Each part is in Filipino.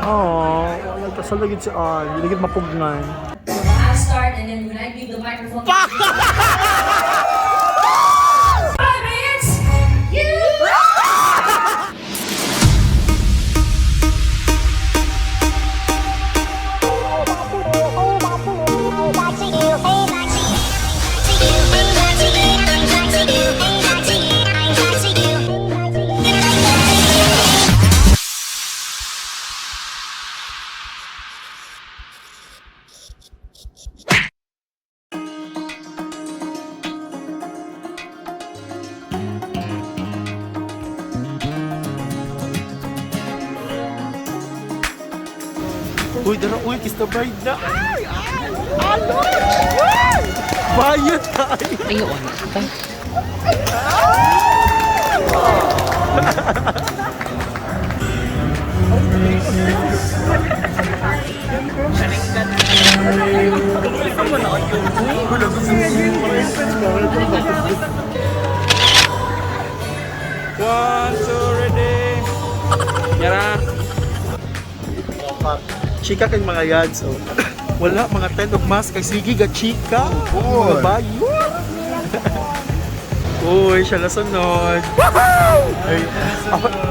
Oh, wala ka sa lagid si Al. Lagid mapugnan. I'll start and then when I give the microphone. It's you. Uy, dara, uy, kiss the bride na. Ay, ay, ano? Uy! Bayad tayo. Ayun. One, two, ready. Yara. Chika kay mga yads. Oh. Wala, mga tent of mass kay sige ga chika. Mga bayo. Uy, siya nasunod. Ay,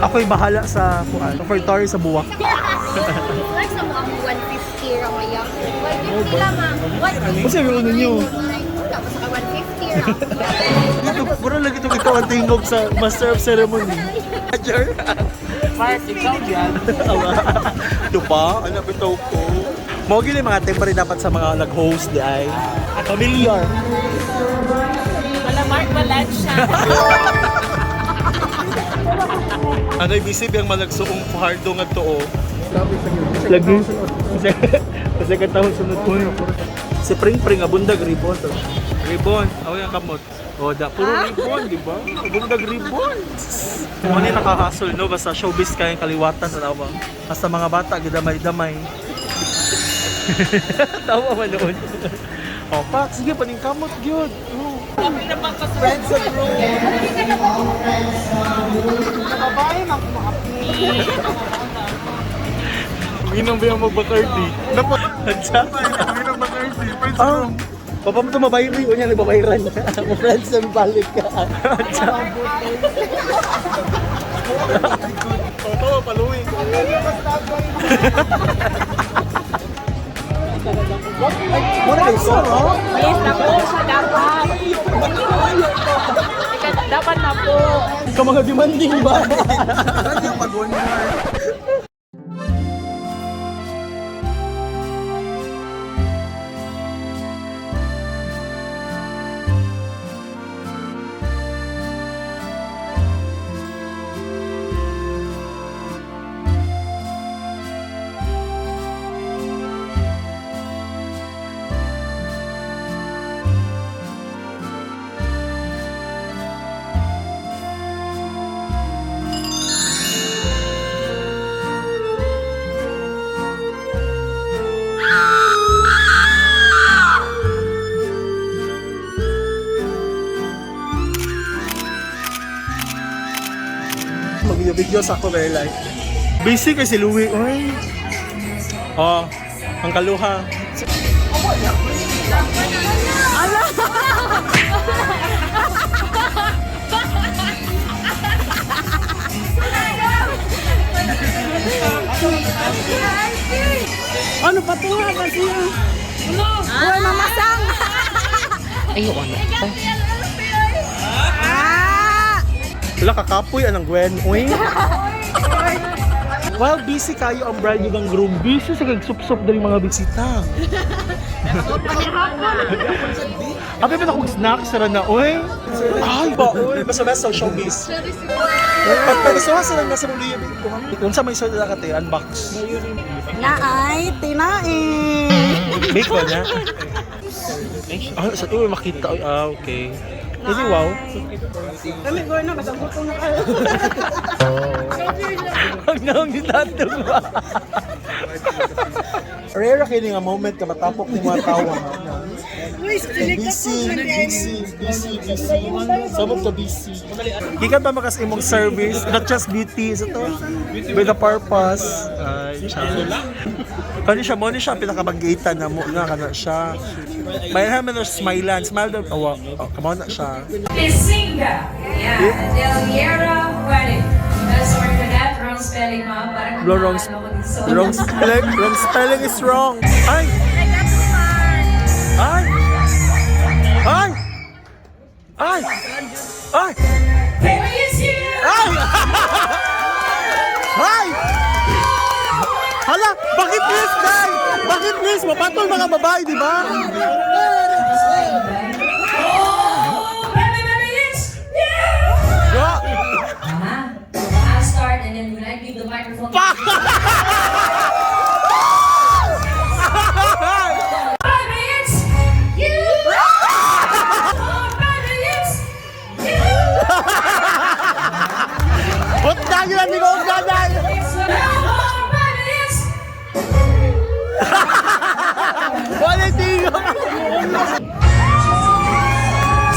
ako'y bahala sa offertory sa buwak. Like sa mga 150 ra maya. 150 lamang. Kasi yung ano nyo. Tapos sa 150 ra. Ito, puro lagi itong ikaw ang tingog sa Master of Ceremony. Roger. Mark, ikaw yan. Ito ba? Ano ito ko? Mga gini mga temporary dapat sa mga nag-host di ay familiar. Wala, Mark, wala siya. Ano ibisip yung malagsuong hardo nga to oh. Lagi. Kasi katahon sunod ko yun. Si Pring abundag ribbon to. Ribbon, ako yung kamot. O da, puro ribbon, di ba? Abundag ribbon. Kung ano yung nakakasol, no? Basta showbiz kayong kaliwatan sa tawa. Basta mga bata, gidamay-damay. Tawa man noon. O, Pak, sige, paning kamot, gyud. Friends of room. Babae, makumapi. Minang ba yung mag-Bacardi? Dapat. Minang Bacardi. Friends of room. Papa mo ito mabayri. O niya, nagbabayran. Friends na balik ka. Papa, paluwi. Muna kayo so, no? Yes, na po siya dapat. Dapat na po. Ikaw mga demanding ba? Mag-video sa ako very like. Busy kay si Louie. Oy. Oh, ang kaluha. Ano patunga ba siya? Uy, mamasang. Ayun. Wala kakapoy anang Gwen. Uy. While busy kayo ang bride ng groom, busy sa kagsup-sup dari mga bisita. Abi ba akong snack sa na, uy? Ay, ba, uy, basta-basta showbiz. Pagpagasuha sa lang nasa muli yun. Kung sa may soda ka tayo, unbox. Naay, tinain. Make ko na. Ah, sa tuloy makita. Ah, okay. Hindi, wow. Kami ko na, basta gutom na kayo. Huwag na akong nitatong ba? Rare kayo nga moment ka matapok ng mga tawa. Sabot ka busy. Gikan ba makas imong service, not just beauty, sa to? With a purpose. Ay, kani siya mo ni siya pinakabagita na mo na kana siya. May naman na smile daw. Oh, come on na siya. Pisinga. Yeah. Del Hierro Wedding. Sorry for that. Wrong spelling, ma'am. Parang Wrong spelling is wrong. Ay! Ay! Ay! Ay! Ay! Baby, it's you! Ay! Ay! Hala! Bakit please, Day? Bakit please? Mapatol mga babae, di ba? Oh, baby, it's you! Yeah. I'll start and then when I give the microphone. Baby, it's you! Oh, baby, it's you! Ba't tayo lang, di ko gaday? Oh, baby, it's Quality!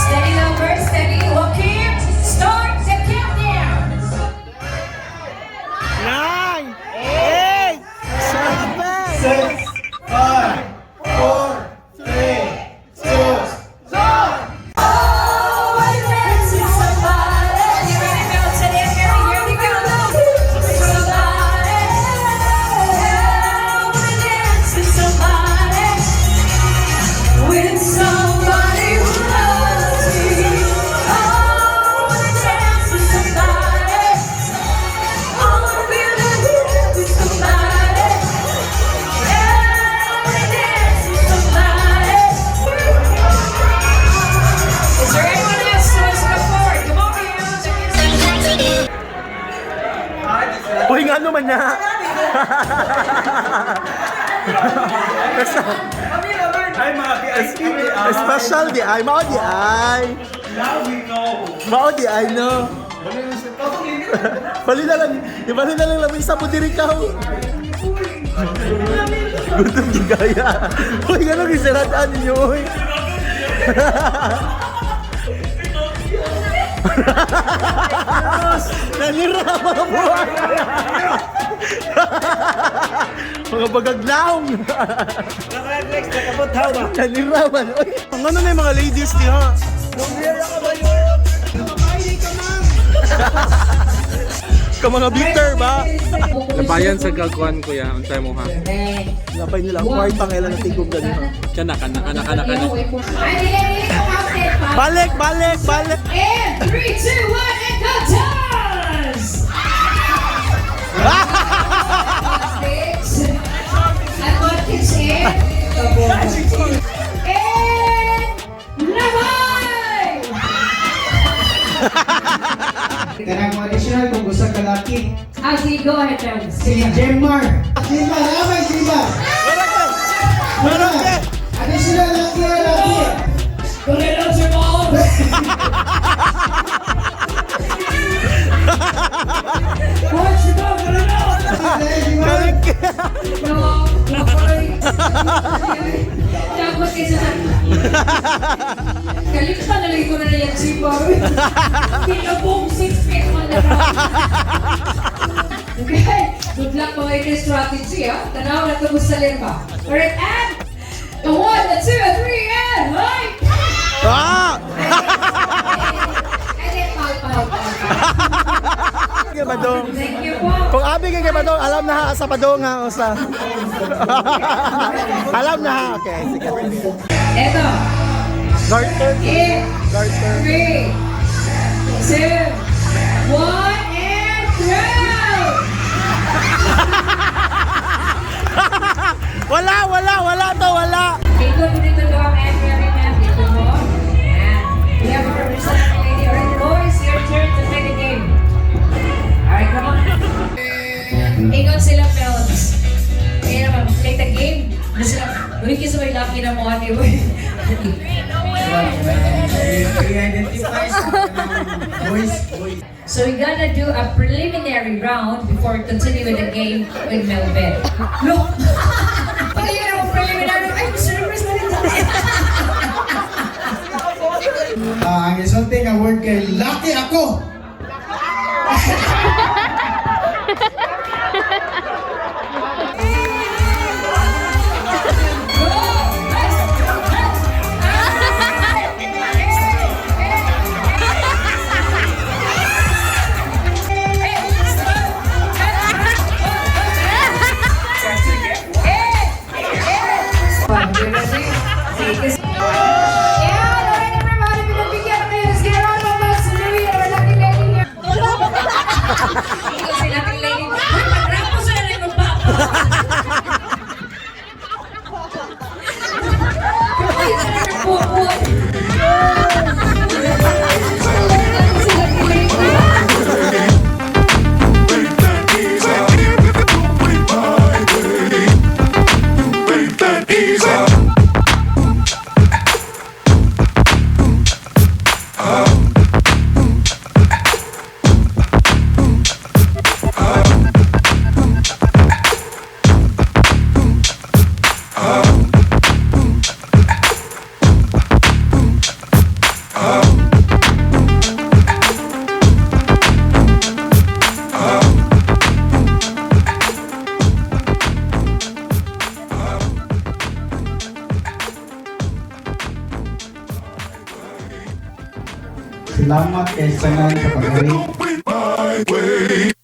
steady number, steady. Okay, start the countdown. 9, 8, 7, 6, 5, 4, 3, 2, Oh, I dance with somebody. You ready, Mel? Steady, here we go. Somebody. Oh, I dance with somebody. With somebody who loves me. Oh, I dance with somebody. Oh, I feel the heat with somebody. Yeah, I dance with somebody. Is there anyone else who wants to go forward? Come over here. Uy, nga naman na! Ay, mga VIP. Special di ay, mao di ay. Now we know. Mao di ay, no? Bali na lang, ibali na lang lamin sa pudiri ka. Gutom di gaya. Uy, gano'ng isirataan ninyo, uy. Nanira mga buhay. Mga bagaglaong. Naka-next, nakabutaw ba? Naniraman. Uy, ang ano na yung mga ladies niya. Ka mga bitter ba? Nabayan sa gagawin ko ya, untay mo ha. Napay nila, white pang ilan na tigog ganito. Kana. Balik! And 3, 2, 1, and go dance! At what kicks in? And Labay! Karang mo additional kung gusto ka laki. Ozzy, go ahead, Jones. Si Jemmar. Simba, lamay Simba. Simba. Additional laki. Congratulations, all! Watch the dog, Takot kayo sa Kalimutan na lagi ko na yung sipa. Pinabong 6 feet on the ground. Okay, good luck mga ito strategy, ha? Tanaw na ito sa limba. Alright, and the 1, the 2, the 3, and right! Ah! And then, pal. Kaya Badong. Thank you po. Kung abi kay Badong, alam na ha sa Badong ha usa. Alam na ha. Okay, sige. Eto. Garter. In Garter. 3, 2, 1, and throw! Wala. Dito do ang Andrea Rinan. Dito mo. Ayan. We have a representative lady. Alright, boys, your turn to play the game. Alright, come on. Ingon sila, fellas. Kaya naman, play the game. Ano sila, ulit kasi may lucky na mo, ate. I-identify sa voice. So we're gonna do a preliminary round before continuing with the game with Melvin. Look! Pag yun ang preliminary, ay, surprise na rin tayo. Ang isulti nga word kay lucky ako. Salamat kay Sanan sa paghari.